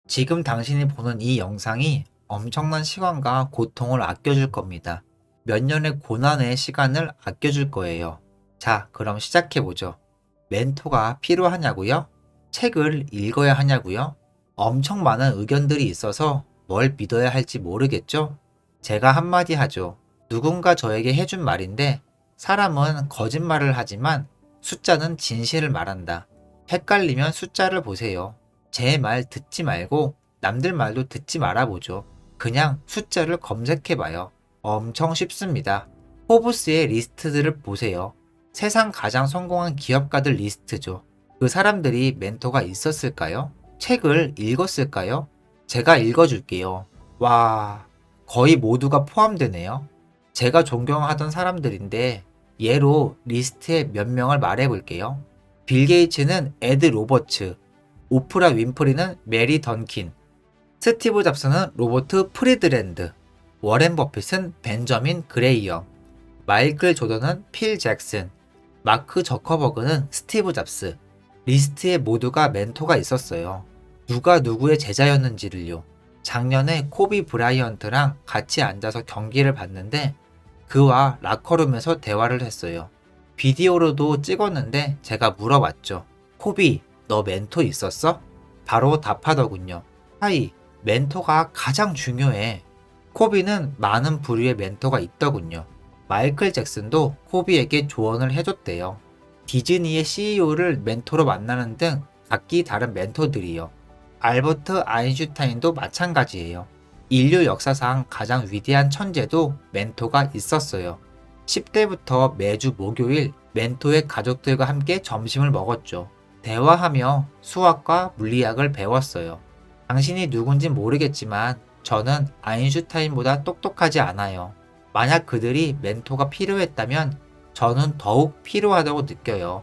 지금 당신이 보는 이 영상이 엄청난 시간과 고통을 아껴줄 겁니다. 몇 년의 고난의 시간을 아껴줄 거예요. 자, 그럼 시작해보죠. 멘토가 필요하냐고요? 책을 읽어야 하냐고요? 엄청 많은 의견들이 있어서 뭘 믿어야 할지 모르겠죠? 제가 한마디 하죠. 누군가 저에게 해준 말인데 사람은 거짓말을 하지만 숫자는 진실을 말한다. 헷갈리면 숫자를 보세요. 제 말 듣지 말고 남들 말도 듣지 말아보죠. 그냥 숫자를 검색해봐요. 엄청 쉽습니다. 포브스의 리스트들을 보세요. 세상 가장 성공한 기업가들 리스트죠. 그 사람들이 멘토가 있었을까요? 책을 읽었을까요? 제가 읽어줄게요. 와, 거의 모두가 포함되네요. 제가 존경하던 사람들인데 예로 리스트에 몇 명을 말해볼게요. 빌 게이츠는 에드 로버츠, 오프라 윈프리는 메리 던킨, 스티브 잡스는 로버트 프리드랜드, 워렌 버핏은 벤저민 그레이엄, 마이클 조던은 필 잭슨, 마크 저커버그는 스티브 잡스. 리스트에 모두가 멘토가 있었어요. 누가 누구의 제자였는지를요. 작년에 코비 브라이언트랑 같이 앉아서 경기를 봤는데 그와 라커룸에서 대화를 했어요. 비디오로도 찍었는데 제가 물어봤죠. 코비, 너 멘토 있었어? 바로 답하더군요. 하이, 멘토가 가장 중요해. 코비는 많은 부류의 멘토가 있더군요. 마이클 잭슨도 코비에게 조언을 해줬대요. 디즈니의 CEO를 멘토로 만나는 등 각기 다른 멘토들이요. 알버트 아인슈타인도 마찬가지예요. 인류 역사상 가장 위대한 천재도 멘토가 있었어요. 10대부터 매주 목요일 멘토의 가족들과 함께 점심을 먹었죠. 대화하며 수학과 물리학을 배웠어요. 당신이 누군지 모르겠지만 저는 아인슈타인보다 똑똑하지 않아요. 만약 그들이 멘토가 필요했다면 저는 더욱 필요하다고 느껴요.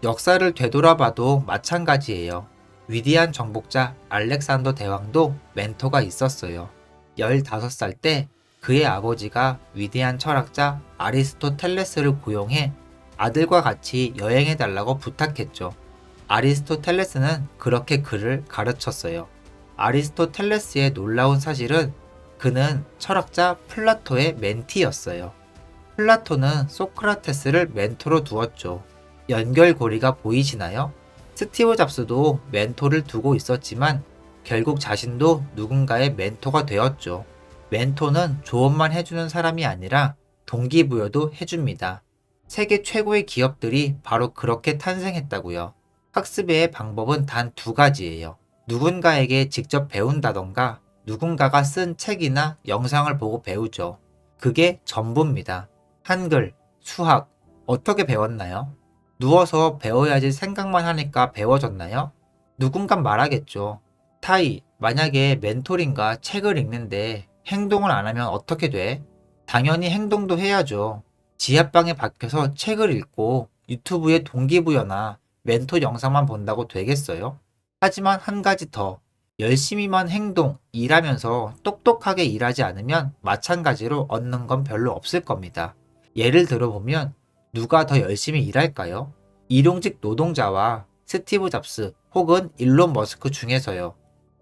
역사를 되돌아봐도 마찬가지예요. 위대한 정복자 알렉산더 대왕도 멘토가 있었어요. 15살 때 그의 아버지가 위대한 철학자 아리스토텔레스를 고용해 아들과 같이 여행해달라고 부탁했죠. 아리스토텔레스는 그렇게 그를 가르쳤어요. 아리스토텔레스의 놀라운 사실은 그는 철학자 플라토의 멘티였어요. 플라토는 소크라테스를 멘토로 두었죠. 연결고리가 보이시나요? 스티브 잡스도 멘토를 두고 있었지만 결국 자신도 누군가의 멘토가 되었죠. 멘토는 조언만 해주는 사람이 아니라 동기부여도 해줍니다. 세계 최고의 기업들이 바로 그렇게 탄생했다고요. 학습의 방법은 단 두 가지예요. 누군가에게 직접 배운다던가 누군가가 쓴 책이나 영상을 보고 배우죠. 그게 전부입니다. 한글, 수학, 어떻게 배웠나요? 누워서 배워야지 생각만 하니까 배워졌나요? 누군가 말하겠죠. 타이, 만약에 멘토링과 책을 읽는데 행동을 안 하면 어떻게 돼? 당연히 행동도 해야죠. 지하방에 박혀서 책을 읽고 유튜브에 동기부여나 멘토 영상만 본다고 되겠어요? 하지만 한 가지 더. 열심히만 행동, 일하면서 똑똑하게 일하지 않으면 마찬가지로 얻는 건 별로 없을 겁니다. 예를 들어보면 누가 더 열심히 일할까요? 일용직 노동자와 스티브 잡스 혹은 일론 머스크 중에서요.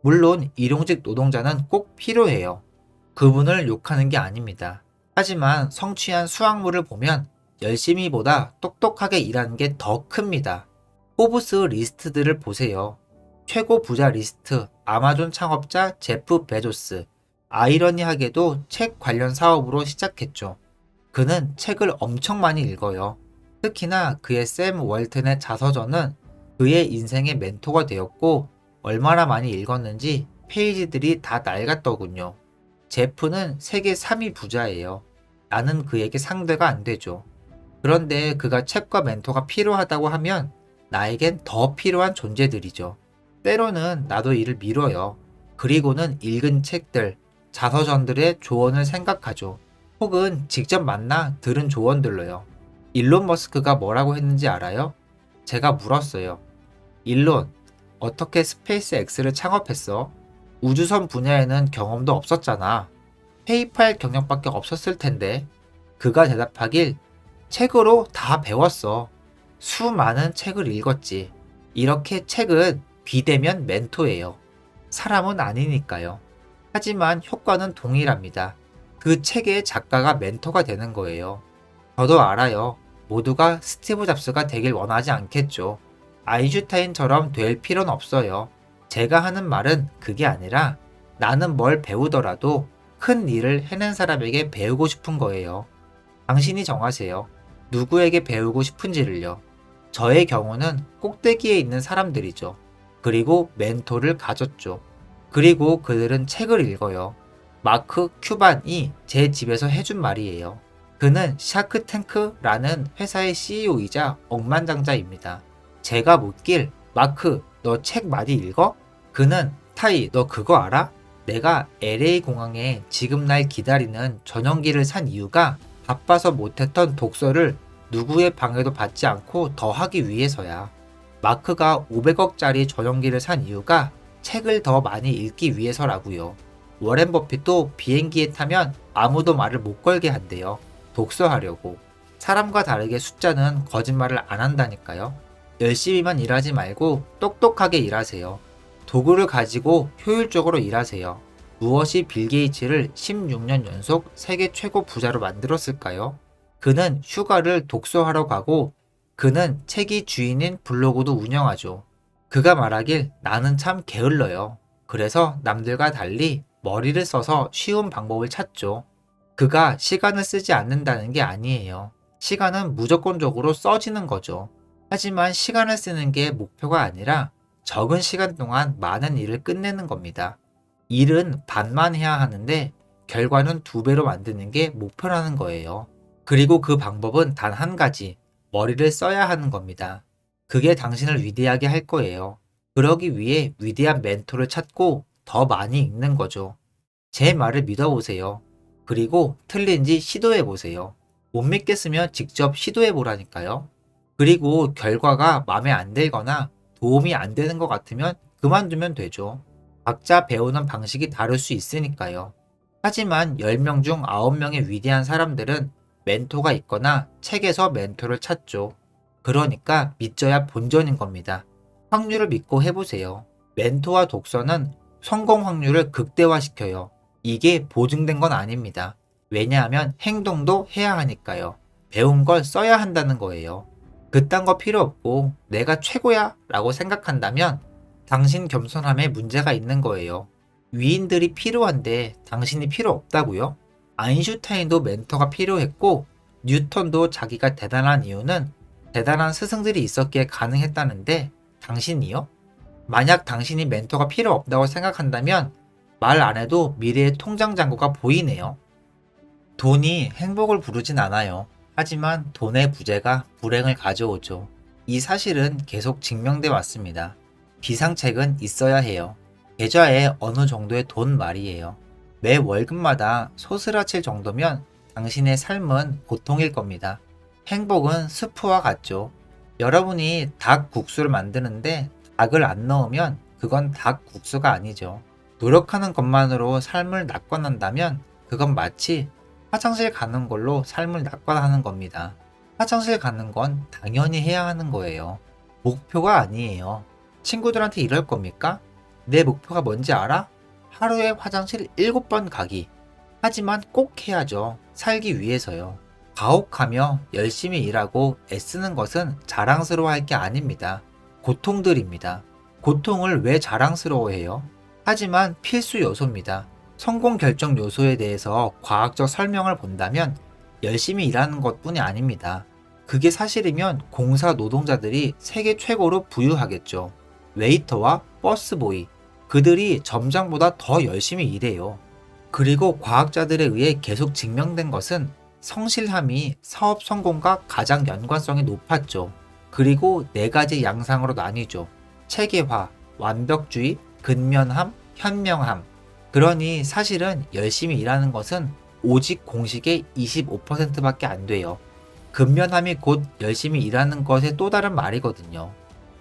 물론 일용직 노동자는 꼭 필요해요. 그분을 욕하는 게 아닙니다. 하지만 성취한 수확물을 보면 열심히보다 똑똑하게 일하는 게 더 큽니다. 포브스 리스트들을 보세요. 최고 부자 리스트, 아마존 창업자 제프 베조스. 아이러니하게도 책 관련 사업으로 시작했죠. 그는 책을 엄청 많이 읽어요. 특히나 그의 샘 월튼의 자서전은 그의 인생의 멘토가 되었고 얼마나 많이 읽었는지 페이지들이 다 낡았더군요. 제프는 세계 3위 부자예요. 나는 그에게 상대가 안 되죠. 그런데 그가 책과 멘토가 필요하다고 하면 나에겐 더 필요한 존재들이죠. 때로는 나도 이를 미뤄요. 그리고는 읽은 책들, 자서전들의 조언을 생각하죠. 혹은 직접 만나 들은 조언들로요. 일론 머스크가 뭐라고 했는지 알아요? 제가 물었어요. 일론, 어떻게 스페이스 X를 창업했어? 우주선 분야에는 경험도 없었잖아. 페이팔 경력밖에 없었을 텐데. 그가 대답하길, 책으로 다 배웠어. 수많은 책을 읽었지. 이렇게 책은 비대면 멘토예요. 사람은 아니니까요. 하지만 효과는 동일합니다. 그 책의 작가가 멘토가 되는 거예요. 저도 알아요. 모두가 스티브 잡스가 되길 원하지 않겠죠. 아인슈타인처럼 될 필요는 없어요. 제가 하는 말은 그게 아니라 나는 뭘 배우더라도 큰 일을 해낸 사람에게 배우고 싶은 거예요. 당신이 정하세요. 누구에게 배우고 싶은지를요. 저의 경우는 꼭대기에 있는 사람들이죠. 그리고 멘토를 가졌죠. 그리고 그들은 책을 읽어요. 마크 큐반이 제 집에서 해준 말이에요. 그는 샤크탱크라는 회사의 CEO이자 억만장자입니다. 제가 묻길, 마크, 너 책 많이 읽어? 그는, 타이, 너 그거 알아? 내가 LA 공항에 지금 날 기다리는 전용기를 산 이유가 바빠서 못했던 독서를 누구의 방해도 받지 않고 더 하기 위해서야. 마크가 500억짜리 전용기를 산 이유가 책을 더 많이 읽기 위해서라고요. 워렌 버핏도 비행기에 타면 아무도 말을 못 걸게 한대요. 독서하려고. 사람과 다르게 숫자는 거짓말을 안 한다니까요. 열심히만 일하지 말고 똑똑하게 일하세요. 도구를 가지고 효율적으로 일하세요. 무엇이 빌 게이츠를 16년 연속 세계 최고 부자로 만들었을까요? 그는 휴가를 독서하러 가고 그는 책이 주인인 블로그도 운영하죠. 그가 말하길 나는 참 게을러요. 그래서 남들과 달리 머리를 써서 쉬운 방법을 찾죠. 그가 시간을 쓰지 않는다는 게 아니에요. 시간은 무조건적으로 써지는 거죠. 하지만 시간을 쓰는 게 목표가 아니라 적은 시간 동안 많은 일을 끝내는 겁니다. 일은 반만 해야 하는데 결과는 2배로 만드는 게 목표라는 거예요. 그리고 그 방법은 단 한 가지, 머리를 써야 하는 겁니다. 그게 당신을 위대하게 할 거예요. 그러기 위해 위대한 멘토를 찾고 더 많이 읽는 거죠. 제 말을 믿어보세요. 그리고 틀린지 시도해보세요. 못 믿겠으면 직접 시도해보라니까요. 그리고 결과가 마음에 안 들거나 도움이 안 되는 것 같으면 그만두면 되죠. 각자 배우는 방식이 다를 수 있으니까요. 하지만 10명 중 9명의 위대한 사람들은 멘토가 있거나 책에서 멘토를 찾죠. 그러니까 믿져야 본전인 겁니다. 확률을 믿고 해보세요. 멘토와 독서는 성공 확률을 극대화시켜요. 이게 보증된 건 아닙니다. 왜냐하면 행동도 해야 하니까요. 배운 걸 써야 한다는 거예요. 그딴 거 필요 없고 내가 최고야 라고 생각한다면 당신 겸손함에 문제가 있는 거예요. 위인들이 필요한데 당신이 필요 없다고요? 아인슈타인도 멘토가 필요했고 뉴턴도 자기가 대단한 이유는 대단한 스승들이 있었기에 가능했다는데 당신이요? 만약 당신이 멘토가 필요 없다고 생각한다면 말 안 해도 미래의 통장 잔고가 보이네요. 돈이 행복을 부르진 않아요. 하지만 돈의 부재가 불행을 가져오죠. 이 사실은 계속 증명돼 왔습니다. 비상책은 있어야 해요. 계좌에 어느 정도의 돈 말이에요. 매 월급마다 소스라칠 정도면 당신의 삶은 보통일 겁니다. 행복은 스프와 같죠. 여러분이 닭국수를 만드는데 닭을 안 넣으면 그건 닭국수가 아니죠. 노력하는 것만으로 삶을 낙관한다면 그건 마치 화장실 가는 걸로 삶을 낙관하는 겁니다. 화장실 가는 건 당연히 해야 하는 거예요. 목표가 아니에요. 친구들한테 이럴 겁니까? 내 목표가 뭔지 알아? 하루에 화장실 7번 가기. 하지만 꼭 해야죠. 살기 위해서요. 가혹하며 열심히 일하고 애쓰는 것은 자랑스러워할 게 아닙니다. 고통들입니다. 고통을 왜 자랑스러워해요? 하지만 필수 요소입니다. 성공 결정 요소에 대해서 과학적 설명을 본다면 열심히 일하는 것뿐이 아닙니다. 그게 사실이면 공사 노동자들이 세계 최고로 부유하겠죠. 웨이터와 버스보이, 그들이 점장보다 더 열심히 일해요. 그리고 과학자들에 의해 계속 증명된 것은 성실함이 사업 성공과 가장 연관성이 높았죠. 그리고 4가지 양상으로 나뉘죠. 체계화, 완벽주의, 근면함, 현명함. 그러니 사실은 열심히 일하는 것은 오직 공식의 25%밖에 안 돼요. 근면함이 곧 열심히 일하는 것의 또 다른 말이거든요.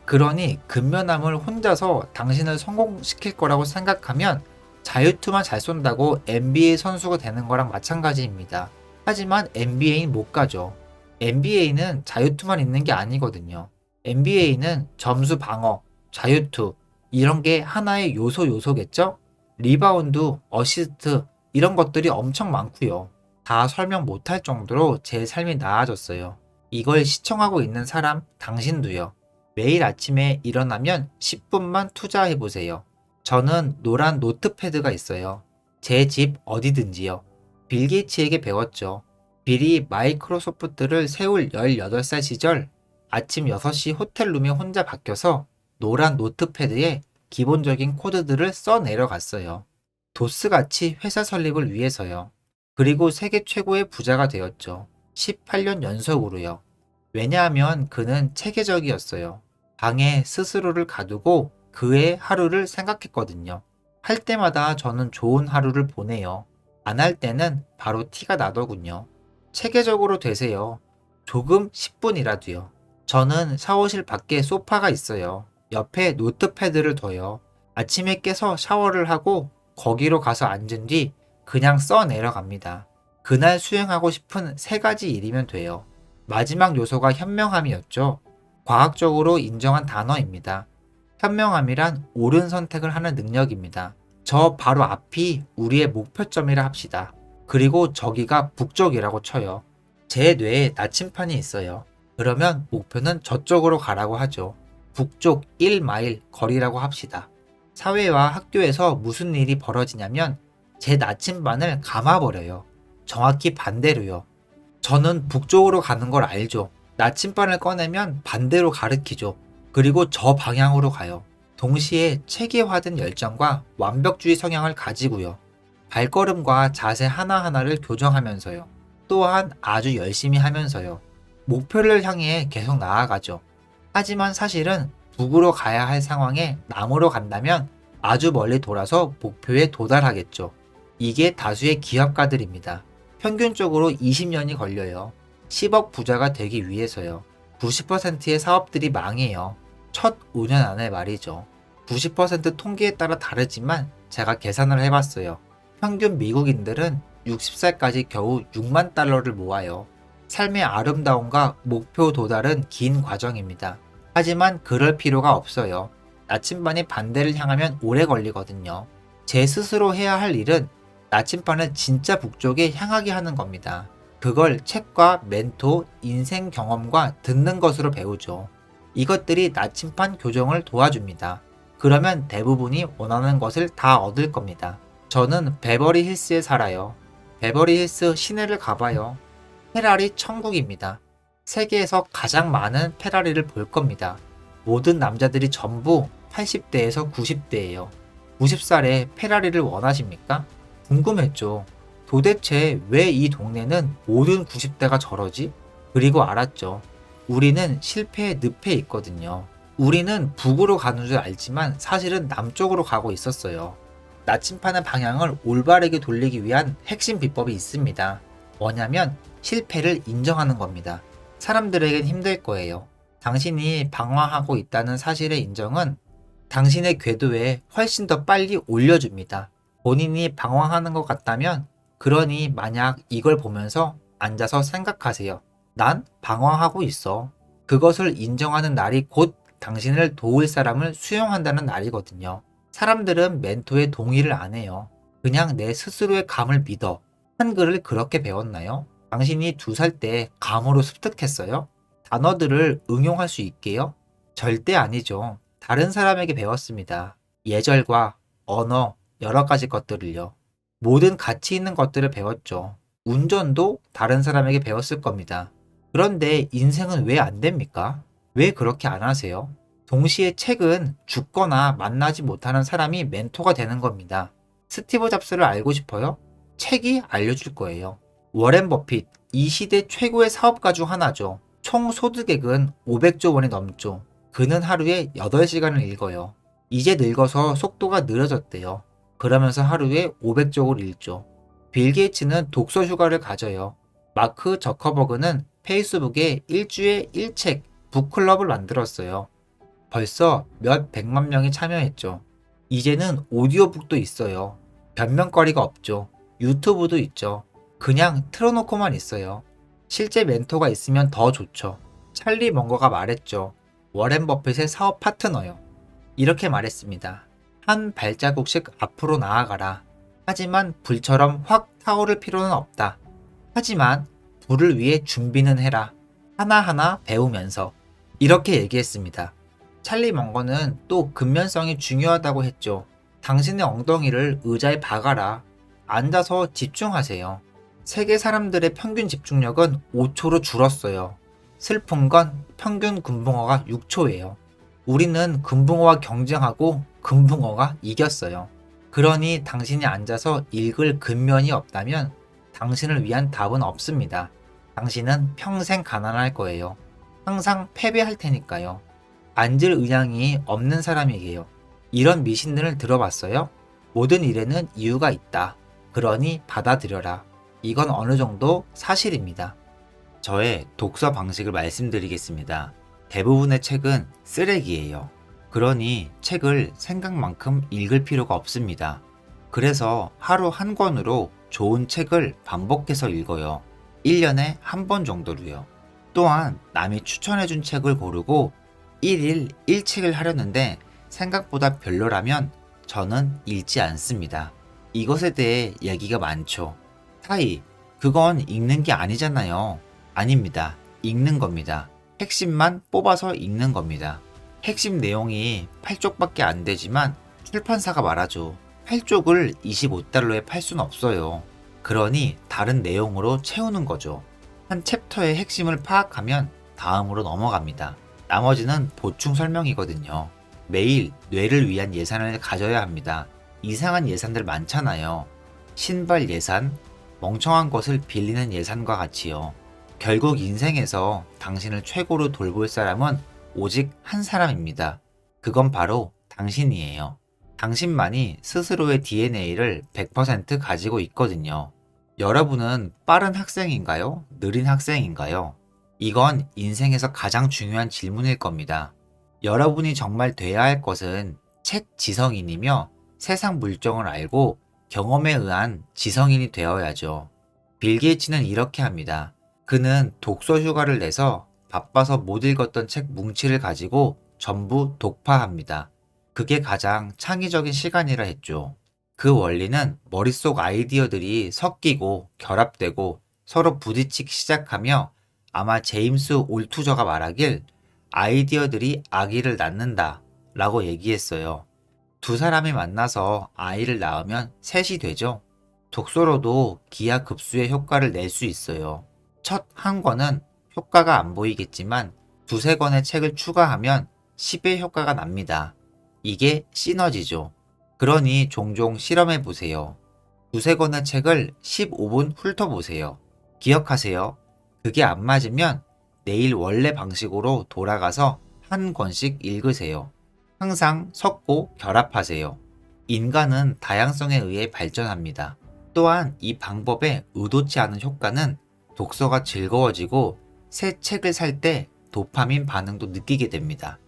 그러니 근면함을 혼자서 당신을 성공시킬 거라고 생각하면 자유투만 잘 쏜다고 NBA 선수가 되는 거랑 마찬가지입니다. 하지만 NBA는 못 가죠. NBA는 자유투만 있는 게 아니거든요. NBA는 점수 방어, 자유투, 이런 게 하나의 요소겠죠? 리바운드, 어시스트 이런 것들이 엄청 많고요. 다 설명 못할 정도로 제 삶이 나아졌어요. 이걸 시청하고 있는 사람, 당신도요. 매일 아침에 일어나면 10분만 투자해 보세요. 저는 노란 노트패드가 있어요. 제 집 어디든지요. 빌 게이츠에게 배웠죠. 빌이 마이크로소프트를 세울 18살 시절 아침 6시 호텔룸에 혼자 박혀서 노란 노트패드에 기본적인 코드들을 써 내려갔어요. 도스같이 회사 설립을 위해서요. 그리고 세계 최고의 부자가 되었죠. 18년 연속으로요. 왜냐하면 그는 체계적이었어요. 방에 스스로를 가두고 그의 하루를 생각했거든요. 할 때마다 저는 좋은 하루를 보내요. 안 할 때는 바로 티가 나더군요. 체계적으로 되세요. 조금 10분이라도요. 저는 샤워실 밖에 소파가 있어요. 옆에 노트패드를 둬요. 아침에 깨서 샤워를 하고 거기로 가서 앉은 뒤 그냥 써 내려갑니다. 그날 수행하고 싶은 3가지 일이면 돼요. 마지막 요소가 현명함이었죠. 과학적으로 인정한 단어입니다. 현명함이란 옳은 선택을 하는 능력입니다. 저 바로 앞이 우리의 목표점이라 합시다. 그리고 저기가 북쪽이라고 쳐요. 제 뇌에 나침판이 있어요. 그러면 목표는 저쪽으로 가라고 하죠. 북쪽 1마일 거리라고 합시다. 사회와 학교에서 무슨 일이 벌어지냐면 제 나침반을 감아버려요. 정확히 반대로요. 저는 북쪽으로 가는 걸 알죠. 나침반을 꺼내면 반대로 가르치죠. 그리고 저 방향으로 가요. 동시에 체계화된 열정과 완벽주의 성향을 가지고요. 발걸음과 자세 하나하나를 교정하면서요. 또한 아주 열심히 하면서요. 목표를 향해 계속 나아가죠. 하지만 사실은 북으로 가야 할 상황에 남으로 간다면 아주 멀리 돌아서 목표에 도달하겠죠. 이게 다수의 기업가들입니다. 평균적으로 20년이 걸려요. 10억 부자가 되기 위해서요. 90%의 사업들이 망해요. 첫 5년 안에 말이죠. 90% 통계에 따라 다르지만 제가 계산을 해봤어요. 평균 미국인들은 60살까지 겨우 6만 달러를 모아요. 삶의 아름다움과 목표 도달은 긴 과정입니다. 하지만 그럴 필요가 없어요. 나침반이 반대를 향하면 오래 걸리거든요. 제 스스로 해야 할 일은 나침반을 진짜 북쪽에 향하게 하는 겁니다. 그걸 책과 멘토, 인생 경험과 듣는 것으로 배우죠. 이것들이 나침반 교정을 도와줍니다. 그러면 대부분이 원하는 것을 다 얻을 겁니다. 저는 베버리 힐스에 살아요. 베버리 힐스 시내를 가봐요. 페라리 천국입니다. 세계에서 가장 많은 페라리를 볼 겁니다. 모든 남자들이 전부 80대에서 90대예요. 90살에 페라리를 원하십니까? 궁금했죠. 도대체 왜 이 동네는 모든 90대가 저러지? 그리고 알았죠. 우리는 실패의 늪에 있거든요. 우리는 북으로 가는 줄 알지만 사실은 남쪽으로 가고 있었어요. 나침반의 방향을 올바르게 돌리기 위한 핵심 비법이 있습니다. 뭐냐면 실패를 인정하는 겁니다. 사람들에겐 힘들 거예요. 당신이 방황하고 있다는 사실의 인정은 당신의 궤도에 훨씬 더 빨리 올려줍니다. 본인이 방황하는 것 같다면, 그러니 만약 이걸 보면서 앉아서 생각하세요. 난 방황하고 있어. 그것을 인정하는 날이 곧 당신을 도울 사람을 수용한다는 날이거든요. 사람들은 멘토의 동의를 안 해요. 그냥 내 스스로의 감을 믿어. 한글을 그렇게 배웠나요? 당신이 2살 때 감으로 습득했어요? 단어들을 응용할 수 있게요? 절대 아니죠. 다른 사람에게 배웠습니다. 예절과 언어, 여러 가지 것들을요. 모든 가치 있는 것들을 배웠죠. 운전도 다른 사람에게 배웠을 겁니다. 그런데 인생은 왜 안 됩니까? 왜 그렇게 안 하세요? 동시에 책은 죽거나 만나지 못하는 사람이 멘토가 되는 겁니다. 스티브 잡스를 알고 싶어요? 책이 알려줄 거예요. 워렌 버핏, 이 시대 최고의 사업가 중 하나죠. 총 소득액은 500조 원이 넘죠. 그는 하루에 8시간을 읽어요. 이제 늙어서 속도가 느려졌대요. 그러면서 하루에 500쪽을 읽죠. 빌 게이츠는 독서 휴가를 가져요. 마크 저커버그는 페이스북에 일주에 1책 북클럽을 만들었어요. 벌써 몇 백만 명이 참여했죠. 이제는 오디오북도 있어요. 변명거리가 없죠. 유튜브도 있죠. 그냥 틀어놓고만 있어요. 실제 멘토가 있으면 더 좋죠. 찰리 먼거가 말했죠. 워렌 버핏의 사업 파트너요. 이렇게 말했습니다. 한 발자국씩 앞으로 나아가라. 하지만 불처럼 확 타오를 필요는 없다. 하지만 불을 위해 준비는 해라. 하나하나 배우면서. 이렇게 얘기했습니다. 찰리 먼거는 또 근면성이 중요하다고 했죠. 당신의 엉덩이를 의자에 박아라. 앉아서 집중하세요. 세계 사람들의 평균 집중력은 5초로 줄었어요. 슬픈 건 평균 금붕어가 6초예요. 우리는 금붕어와 경쟁하고 금붕어가 이겼어요. 그러니 당신이 앉아서 읽을 근면이 없다면 당신을 위한 답은 없습니다. 당신은 평생 가난할 거예요. 항상 패배할 테니까요. 앉을 의향이 없는 사람에게요. 이런 미신들을 들어봤어요? 모든 일에는 이유가 있다. 그러니 받아들여라. 이건 어느 정도 사실입니다. 저의 독서 방식을 말씀드리겠습니다. 대부분의 책은 쓰레기예요. 그러니 책을 생각만큼 읽을 필요가 없습니다. 그래서 하루 한 권으로 좋은 책을 반복해서 읽어요. 1년에 한 번 정도로요. 또한 남이 추천해준 책을 고르고 1일 1책을 하려는데 생각보다 별로라면 저는 읽지 않습니다. 이것에 대해 얘기가 많죠. 타이, 그건 읽는 게 아니잖아요. 아닙니다. 읽는 겁니다. 핵심만 뽑아서 읽는 겁니다. 핵심 내용이 8쪽밖에 안 되지만 출판사가 말하죠. 8쪽을 25달러에 팔 순 없어요. 그러니 다른 내용으로 채우는 거죠. 한 챕터의 핵심을 파악하면 다음으로 넘어갑니다. 나머지는 보충 설명이거든요. 매일 뇌를 위한 예산을 가져야 합니다. 이상한 예산들 많잖아요. 신발 예산, 멍청한 것을 빌리는 예산과 같이요. 결국 인생에서 당신을 최고로 돌볼 사람은 오직 한 사람입니다. 그건 바로 당신이에요. 당신만이 스스로의 DNA를 100% 가지고 있거든요. 여러분은 빠른 학생인가요? 느린 학생인가요? 이건 인생에서 가장 중요한 질문일 겁니다. 여러분이 정말 돼야 할 것은 책 지성인이며 세상 물정을 알고 경험에 의한 지성인이 되어야죠. 빌 게이츠는 이렇게 합니다. 그는 독서 휴가를 내서 바빠서 못 읽었던 책 뭉치를 가지고 전부 독파합니다. 그게 가장 창의적인 시간이라 했죠. 그 원리는 머릿속 아이디어들이 섞이고 결합되고 서로 부딪히기 시작하며 아마 제임스 올투저가 말하길 아이디어들이 아기를 낳는다 라고 얘기했어요. 두 사람이 만나서 아이를 낳으면 셋이 되죠. 독서로도 기하급수의 효과를 낼 수 있어요. 첫 한 권은 효과가 안 보이겠지만 두세 권의 책을 추가하면 10의 효과가 납니다. 이게 시너지죠. 그러니 종종 실험해 보세요. 두세 권의 책을 15분 훑어보세요. 기억하세요. 그게 안 맞으면 내일 원래 방식으로 돌아가서 한 권씩 읽으세요. 항상 섞고 결합하세요. 인간은 다양성에 의해 발전합니다. 또한 이 방법의 의도치 않은 효과는 독서가 즐거워지고 새 책을 살 때 도파민 반응도 느끼게 됩니다.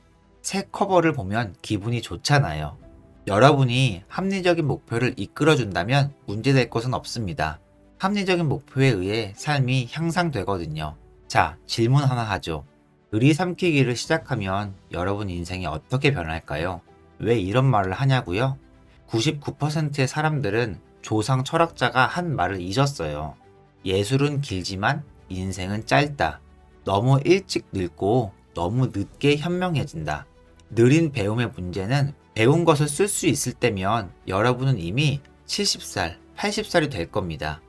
새 커버를 보면 기분이 좋잖아요. 여러분이 합리적인 목표를 이끌어준다면 문제될 것은 없습니다. 합리적인 목표에 의해 삶이 향상되거든요. 자, 질문 하나 하죠. 들이삼키기를 시작하면 여러분 인생이 어떻게 변할까요? 왜 이런 말을 하냐고요? 99%의 사람들은 조상 철학자가 한 말을 잊었어요. 예술은 길지만 인생은 짧다. 너무 일찍 늙고 너무 늦게 현명해진다. 느린 배움의 문제는 배운 것을 쓸 수 있을 때면 여러분은 이미 70살, 80살이 될 겁니다.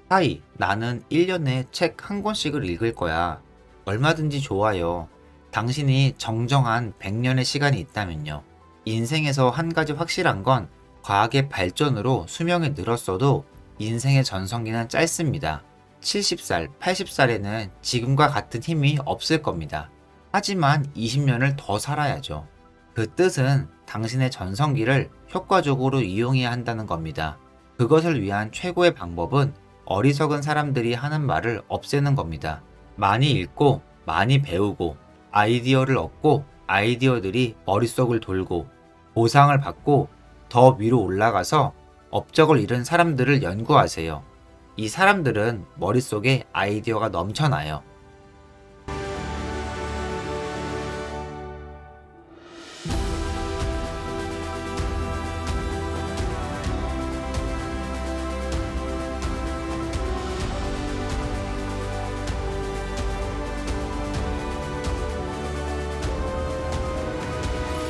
하이, 나는 1년에 책 한 권씩을 읽을 거야. 얼마든지 좋아요. 당신이 정정한 100년의 시간이 있다면요. 인생에서 한 가지 확실한 건 과학의 발전으로 수명이 늘었어도 인생의 전성기는 짧습니다. 70살, 80살에는 지금과 같은 힘이 없을 겁니다. 하지만 20년을 더 살아야죠. 그 뜻은 당신의 전성기를 효과적으로 이용해야 한다는 겁니다. 그것을 위한 최고의 방법은 어리석은 사람들이 하는 말을 없애는 겁니다. 많이 읽고 많이 배우고 아이디어를 얻고 아이디어들이 머릿속을 돌고 보상을 받고 더 위로 올라가서 업적을 이룬 사람들을 연구하세요. 이 사람들은 머릿속에 아이디어가 넘쳐나요.